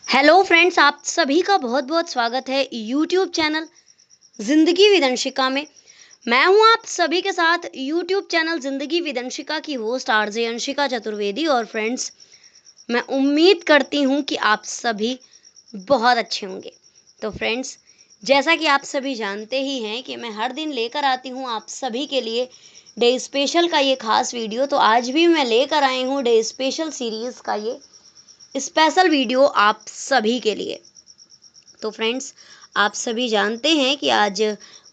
Hello friends, आप सभी का बहुत बहुत स्वागत है यूट्यूब चैनल ज़िंदगी विद अंशिका में। मैं हूं आप सभी के साथ यूट्यूब चैनल ज़िंदगी विद अंशिका की होस्ट आरजे अंशिका चतुर्वेदी। और फ्रेंड्स, मैं उम्मीद करती हूं कि आप सभी बहुत अच्छे होंगे। तो फ्रेंड्स, जैसा कि आप सभी जानते ही हैं कि मैं हर दिन लेकर आती हूं आप सभी के लिए डे स्पेशल का ये खास वीडियो। तो आज भी मैं लेकर आई हूं डे स्पेशल सीरीज़ का ये स्पेशल वीडियो आप सभी के लिए। तो फ्रेंड्स, आप सभी जानते हैं कि आज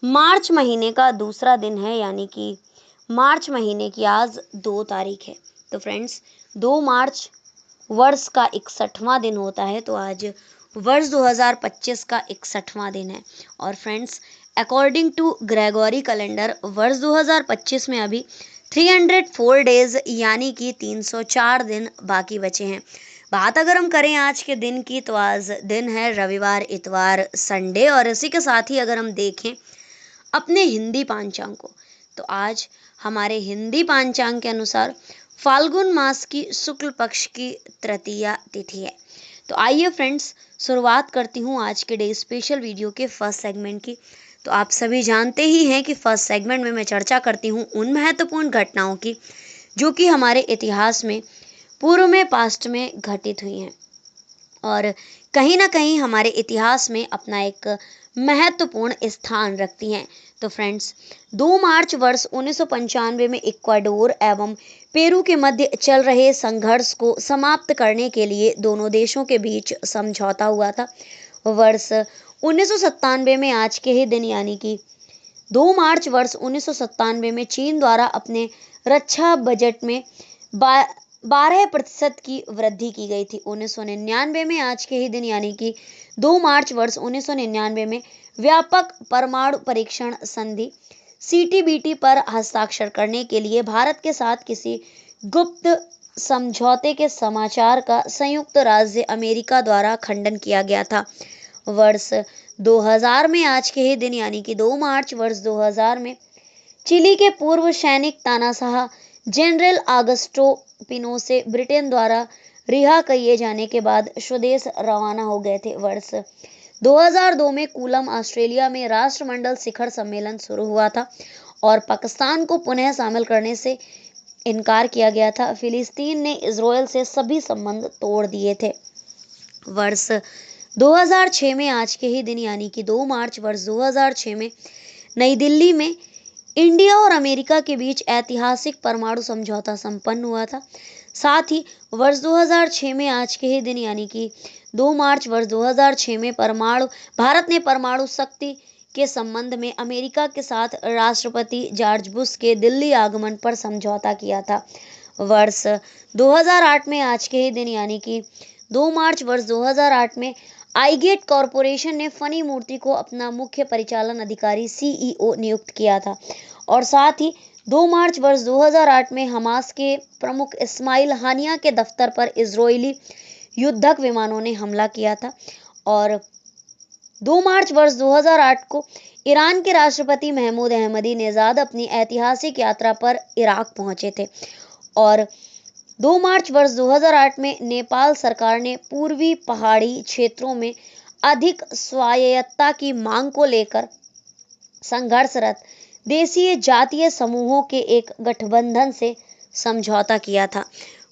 मार्च महीने का दूसरा दिन है, यानी कि मार्च महीने की आज 2 तारीख है। तो फ्रेंड्स, 2 मार्च वर्ष का 61वां दिन होता है। तो आज वर्ष 2025 का 61वां दिन है। और friends, according to Gregory calendar वर्ष 2025 में अभी 304 डेज यानी कि 304 दिन बाकी बचे हैं। बात अगर हम करें आज के दिन की, तो आज दिन है रविवार, इतवार, संडे। और इसी के साथ ही अगर हम देखें अपने हिंदी पांचांग को, तो आज हमारे हिंदी पांचांग के अनुसार फाल्गुन मास की शुक्ल पक्ष की तृतीया तिथि है। तो आइए फ्रेंड्स, शुरुआत करती हूँ आज के डे स्पेशल वीडियो के फर्स्ट सेगमेंट की। तो आप सभी जानते ही हैं कि फर्स्ट सेगमेंट में मैं चर्चा करती हूँ उन महत्वपूर्ण घटनाओं की जो कि हमारे इतिहास में पूर्व में पास्ट में घटित हुई हैं और कहीं ना कहीं हमारे इतिहास में अपना एक महत्वपूर्ण स्थान रखती हैं। तो फ्रेंड्स, 2 मार्च वर्ष 1995 में इक्वाडोर एवं पेरू के मध्य चल रहे संघर्ष को समाप्त करने के लिए दोनों देशों के बीच समझौता हुआ था। वर्ष 1997 में आज के ही दिन यानी कि 2 मार्च वर्ष 1997 में चीन द्वारा अपने रक्षा बजट में 12% की वृद्धि की गई थी। 1999 में आज के ही दिन यानी कि 2 मार्च वर्ष 1999 में व्यापक परमाणु परीक्षण संधि सीटीबीटी पर हस्ताक्षर करने के लिए भारत के साथ किसी गुप्त समझौते के समाचार का संयुक्त राज्य अमेरिका द्वारा खंडन किया गया था। वर्ष 2000 में आज के ही दिन यानी कि 2 मार्च वर्ष 2000 में चिली के पूर्व सैनिक तानाशाह जनरल आगस्टो पिनोसे ब्रिटेन द्वारा रिहा किए जाने के बाद स्वदेश रवाना हो गए थे। वर्ष 2002 में कूलम ऑस्ट्रेलिया में राष्ट्रमंडल शिखर सम्मेलन शुरू हुआ था और पाकिस्तान को पुनः शामिल करने से इनकार किया गया था। फिलिस्तीन ने इजराइल से सभी संबंध तोड़ दिए थे। वर्ष 2006 में आज के ही दिन यानी कि 2 मार्च वर्ष 2006 में नई दिल्ली में इंडिया और अमेरिका के बीच ऐतिहासिक परमाणु समझौता संपन्न हुआ था। साथ ही वर्ष 2006 में आज के ही दिन यानी कि 2 मार्च वर्ष 2006 में भारत ने परमाणु शक्ति के संबंध में अमेरिका के साथ राष्ट्रपति जॉर्ज बुश के दिल्ली आगमन पर समझौता किया था। वर्ष 2008 में आज के ही दिन यानी कि 2 मार्च वर्ष 2008 में आईगेट कॉरपोरेशन ने फनी मूर्ति को अपना मुख्य परिचालन अधिकारी सीईओ नियुक्त किया था। और साथ ही 2 मार्च वर्ष 2008 में हमास के प्रमुख इस्माइल हानिया के दफ्तर पर इजरायली युद्धक विमानों ने हमला किया था। और 2 मार्च वर्ष 2008 को ईरान के राष्ट्रपति महमूद अहमदी नेजाद अपनी ऐतिहासिक यात्रा पर इराक पहुंचे थे। और 2 मार्च वर्ष 2008 में नेपाल सरकार ने पूर्वी पहाड़ी क्षेत्रों में अधिक स्वायत्तता की मांग को लेकर संघर्षरत देशीय जातीय समूहों के एक गठबंधन से समझौता किया था।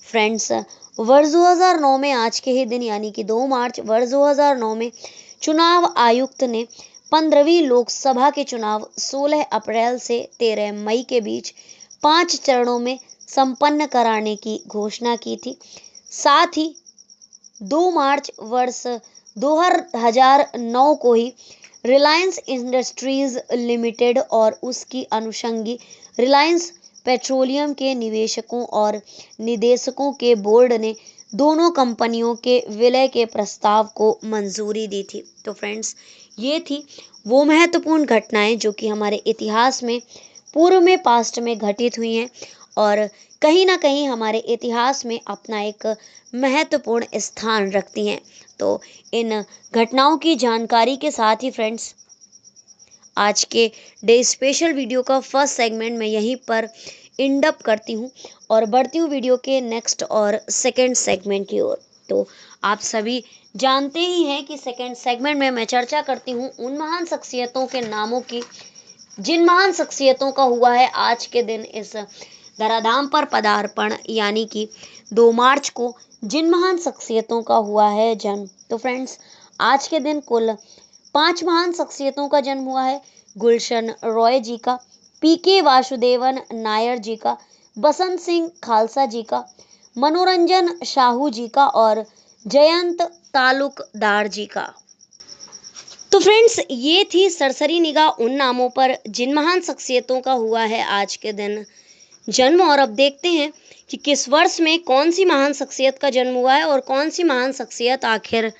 फ्रेंड्स, वर्ष 2009 में आज के ही दिन यानी कि 2 मार्च वर्ष 2009 में चुनाव आयुक्त ने 15वीं लोकसभा के चुनाव 16 अप्रैल से 13 मई के बीच 5 चरणों में संपन्न कराने की घोषणा की थी। साथ ही 2 मार्च वर्ष 2009 को ही रिलायंस इंडस्ट्रीज लिमिटेड और उसकी अनुषंगी रिलायंस पेट्रोलियम के निवेशकों और निदेशकों के बोर्ड ने दोनों कंपनियों के विलय के प्रस्ताव को मंजूरी दी थी। तो फ्रेंड्स, ये थी वो महत्वपूर्ण घटनाएं जो कि हमारे इतिहास में पूर्व में पास्ट में घटित हुई हैं और कहीं ना कहीं हमारे इतिहास में अपना एक महत्वपूर्ण स्थान रखती हैं। तो इन घटनाओं की जानकारी के साथ ही फ्रेंड्स, आज के डे स्पेशल वीडियो का फर्स्ट सेगमेंट मैं यहीं पर इंड अप करती हूँ और बढ़ती हूँ वीडियो के नेक्स्ट और सेकंड सेगमेंट की ओर। तो आप सभी जानते ही हैं कि सेकंड सेगमेंट में मैं चर्चा करती हूँ उन महान शख्सियतों के नामों की जिन महान शख्सियतों का हुआ है आज के दिन इस धराधाम पर पदार्पण, यानी कि 2 मार्च को जिन महान शख्सियतों का हुआ है जन्म। तो फ्रेंड्स, आज के दिन कुल 5 महान शख्सियतों का जन्म हुआ है। गुलशन रॉय जी का, पीके वासुदेवन नायर जी का, बसंत सिंह खालसा जी का, मनोरंजन शाहू जी का और जयंत तालुकदार जी का। तो फ्रेंड्स, ये थी सरसरी निगाह उन नामों पर जिन महान शख्सियतों का हुआ है आज के दिन जन्म। और अब देखते हैं कि किस वर्ष में कौन सी महान शख्सियत का जन्म हुआ है और कौन सी महान शख्सियत आखिर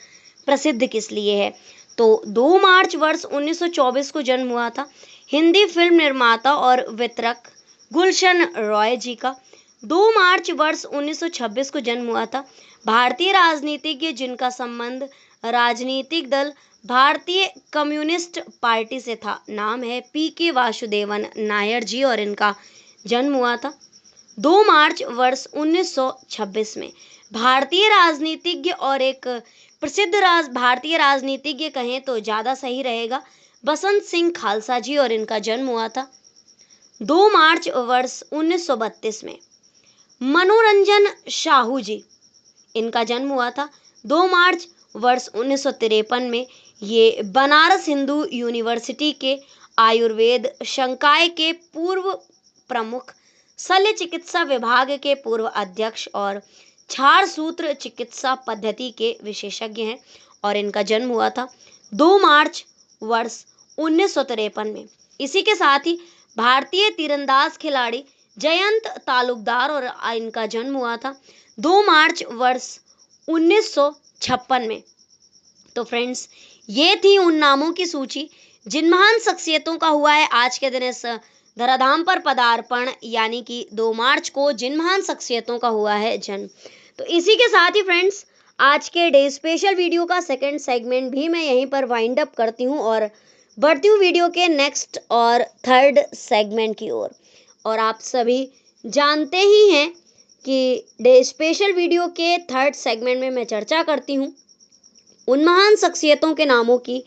प्रसिद्ध किस लिए है। तो 2 मार्च वर्ष 1924 को जन्म हुआ था हिंदी फिल्म निर्माता और वितरक गुलशन रॉय जी का। 2 मार्च वर्ष 1926 को जन्म हुआ था भारतीय राजनीतिज्ञ जिनका संबंध राजनीतिक दल भारतीय कम्युनिस्ट पार्टी से था। नाम है पीके वासुदेवन नायर जी और इनका जन्म हुआ था 2 मार्च वर्ष 1926 में। भारतीय राजनीतिज्ञ और एक प्रसिद्ध भारतीय राजनीतिज्ञ कहें तो ज़्यादा सही रहेगा, बसंत सिंह खालसा जी और इनका जन्म हुआ था 2 मार्च वर्ष 1932 में। मनोरंजन शाहू जी, इनका जन्म हुआ था 2 मार्च वर्ष 1953 में। ये बनारस हिंदू यूनिवर्सिटी के आयुर्वेद संकाय के पूर्व प्रमुख, शल्य चिकित्सा विभाग के पूर्व अध्यक्ष और क्षार सूत्र चिकित्सा पद्धति के विशेषज्ञ हैं और इनका जन्म हुआ था 2 मार्च वर्ष 1953 में। इसी के साथ ही भारतीय तीरंदाज खिलाड़ी जयंत तालुकदार और इनका जन्म हुआ था 2 मार्च वर्ष 1956 में। तो फ्रेंड्स, ये थी उन नामों की सूची जिन महान शख्सियतों का हुआ है आज के दिन इस धराधाम पर पदार्पण, यानी कि 2 मार्च को जिन महान शख्सियतों का हुआ है जन्म। तो इसी के साथ ही फ्रेंड्स, आज के डे स्पेशल वीडियो का सेकंड सेगमेंट भी मैं यहीं पर वाइंड अप करती हूँ और बढ़ती हूँ वीडियो के नेक्स्ट और थर्ड सेगमेंट की ओर। और आप सभी जानते ही हैं कि डे स्पेशल वीडियो के थर्ड सेगमेंट में मैं चर्चा करती हूँ उन महान शख्सियतों के नामों की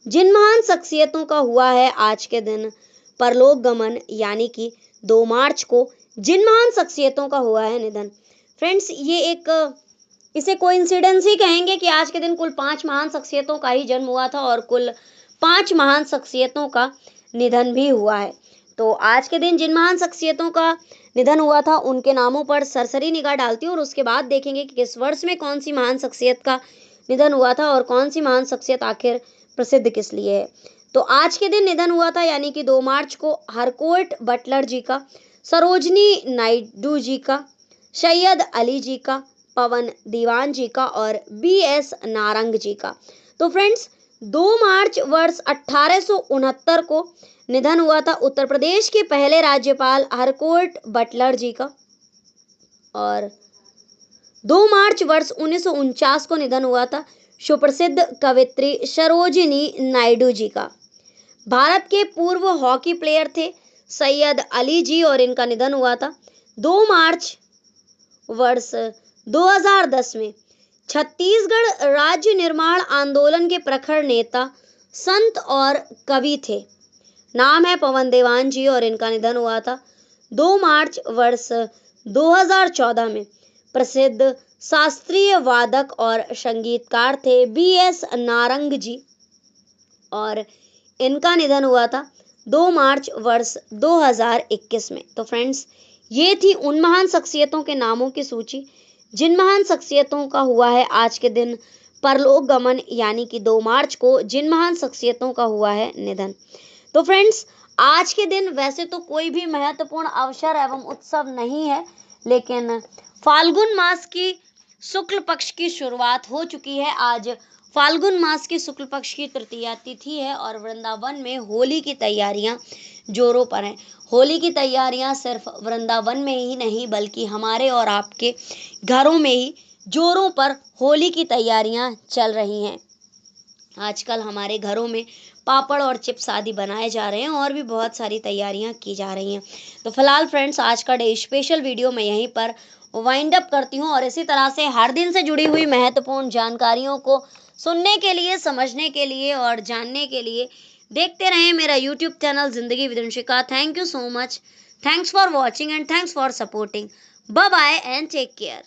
जिन महान शख्सियतों का हुआ है आज के दिन परलोक गमन, यानी कि 2 मार्च को जिन महान शख्सियतों का हुआ है निधन। फ्रेंड्स, ये इसे कोइंसिडेंस ही कहेंगे कि आज के दिन कुल 5 महान शख्सियतों का ही जन्म हुआ था और कुल 5 महान शख्सियतों का निधन भी हुआ है। तो आज के दिन जिन महान शख्सियतों का निधन हुआ था उनके नामों पर सरसरी निगाह डालती हूँ और उसके बाद देखेंगे कि किस वर्ष में कौन सी महान शख्सियत का निधन हुआ था और कौन सी महान शख्सियत आखिर प्रसिद्ध किस लिए है। तो आज के दिन निधन हुआ था, यानी कि 2 मार्च को हरकोट बटलर जी का, सरोजनी नायडू जी का, सैयद अली जी का, पवन दीवान जी का और BS नारंग जी का। तो फ्रेंड्स, 2 मार्च वर्ष 1869 को निधन हुआ था उत्तर प्रदेश के पहले राज्यपाल हरकोट बटलर जी का और 2 मार्च वर्ष 1949 को निधन हुआ था सुप्रसिद्ध कवित्री सरोजिनी नायडू जी का। भारत के पूर्व हॉकी प्लेयर थे सैयद अली जी और इनका निधन हुआ था 2 मार्च वर्ष 2010 में। छत्तीसगढ़ राज्य निर्माण आंदोलन के प्रखर नेता, संत और कवि थे। नाम है पवन दीवान जी और इनका निधन हुआ था 2 मार्च वर्ष 2014 में। प्रसिद्ध शास्त्रीय वादक और संगीतकार थे BS नारंग जी और इनका निधन हुआ था 2 मार्च वर्ष 2021 में। तो फ्रेंड्स, ये थी उन महान शख्सियतों के नामों की सूची जिन महान शख्सियतों का हुआ है आज के दिन परलोक गमन, यानी कि 2 मार्च को जिन महान शख्सियतों का हुआ है निधन। तो फ्रेंड्स, आज के दिन वैसे तो कोई भी महत्वपूर्ण अवसर एवं उत्सव नहीं है, लेकिन फाल्गुन मास की शुक्ल पक्ष की शुरुआत हो चुकी है। आज फाल्गुन मास की शुक्ल पक्ष की तृतीया तिथि है और वृंदावन में होली की तैयारियां जोरों पर हैं। होली की तैयारियां सिर्फ वृंदावन में ही नहीं बल्कि हमारे और आपके घरों में ही जोरों पर होली की तैयारियां चल रही हैं। आजकल हमारे घरों में पापड़ और चिप्स आदि बनाए जा रहे हैं और भी बहुत सारी तैयारियां की जा रही हैं। तो फिलहाल फ्रेंड्स, आज का डे स्पेशल वीडियो मैं यहीं पर वाइंड अप करती हूँ और इसी तरह से हर दिन से जुड़ी हुई महत्वपूर्ण जानकारियों को सुनने के लिए, समझने के लिए और जानने के लिए देखते रहें मेरा यूट्यूब चैनल जिंदगी with Ruchika. Thank you so much. Thanks for watching and thanks for supporting. Bye bye and take care.